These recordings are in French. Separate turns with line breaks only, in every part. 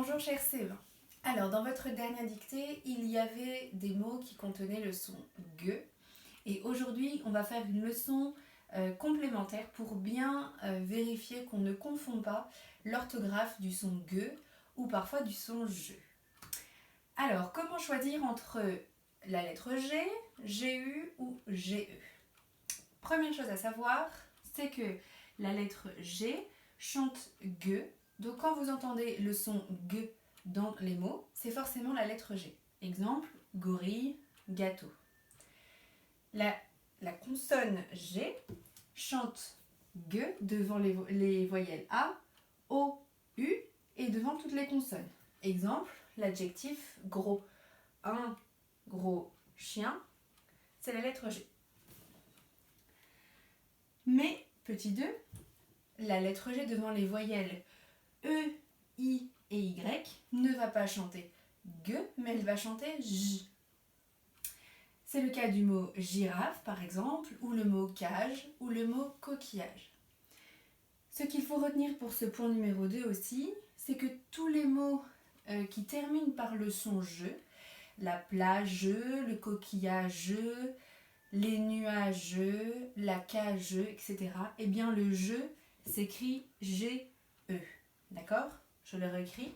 Bonjour chers CE1. Alors dans votre dernière dictée, il y avait des mots qui contenaient le son GE et aujourd'hui on va faire une leçon complémentaire pour bien vérifier qu'on ne confond pas l'orthographe du son GE ou parfois du son JE. Alors comment choisir entre la lettre G, GU ou GE? Première chose à savoir, c'est que la lettre G chante GE. Donc quand vous entendez le son G dans les mots, c'est forcément la lettre G. Exemple, gorille, gâteau. La consonne G chante G devant les voyelles A, O, U et devant toutes les consonnes. Exemple, l'adjectif gros. Un gros chien, c'est la lettre G. Mais, petit 2, la lettre G devant les voyelles E, I et Y ne va pas chanter G, mais elle va chanter J. C'est le cas du mot girafe, par exemple, ou le mot cage, ou le mot coquillage. Ce qu'il faut retenir pour ce point numéro 2 aussi, c'est que tous les mots qui terminent par le son J, la plage, le coquillage, les nuages, la cage, etc., eh bien le J s'écrit G-E. D'accord? Je le réécris.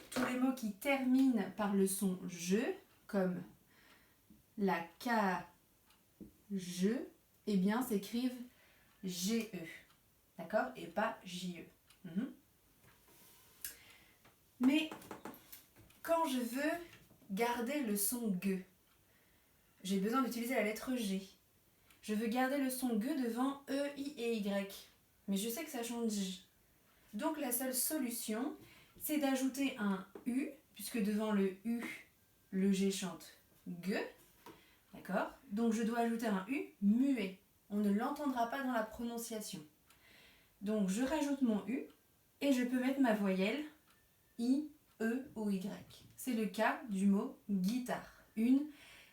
Tous les mots qui terminent par le son je, comme la cage, eh bien s'écrivent GE. D'accord? Et pas JE. Mais quand je veux garder le son G, j'ai besoin d'utiliser la lettre G. Je veux garder le son G devant E, I et Y. Mais je sais que ça chante J. Donc la seule solution, c'est d'ajouter un U, puisque devant le U, le G chante G. D'accord? Donc je dois ajouter un U muet. On ne l'entendra pas dans la prononciation. Donc je rajoute mon U et je peux mettre ma voyelle I, E ou Y. C'est le cas du mot guitare. Une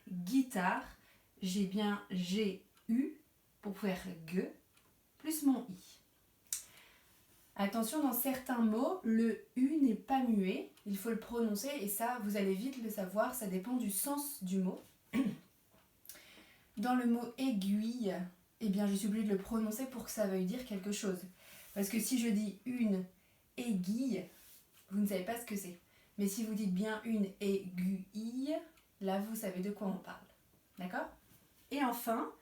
guitare, j'ai bien G-U pour faire G plus mon I. Attention, dans certains mots, le U n'est pas muet, il faut le prononcer et ça, vous allez vite le savoir, ça dépend du sens du mot. Dans le mot aiguille, eh bien, je suis obligée de le prononcer pour que ça veuille dire quelque chose. Parce que si je dis une aiguille, vous ne savez pas ce que c'est. Mais si vous dites bien une aiguille, là, vous savez de quoi on parle. D'accord? Et enfin,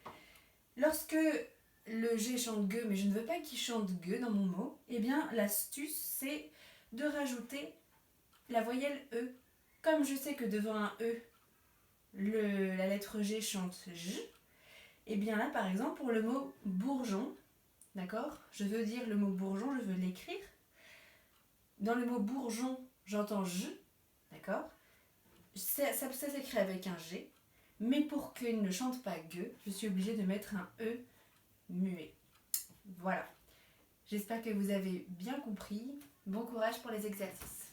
lorsque le G chante G, mais je ne veux pas qu'il chante G dans mon mot, eh bien l'astuce c'est de rajouter la voyelle E. Comme je sais que devant un E, la lettre G chante J, eh bien là par exemple pour le mot bourgeon, d'accord? Je veux dire le mot bourgeon, je veux l'écrire. Dans le mot bourgeon, j'entends J, d'accord? Ça s'écrit avec un G, mais pour qu'il ne chante pas G, je suis obligée de mettre un E muet. Voilà. J'espère que vous avez bien compris. Bon courage pour les exercices.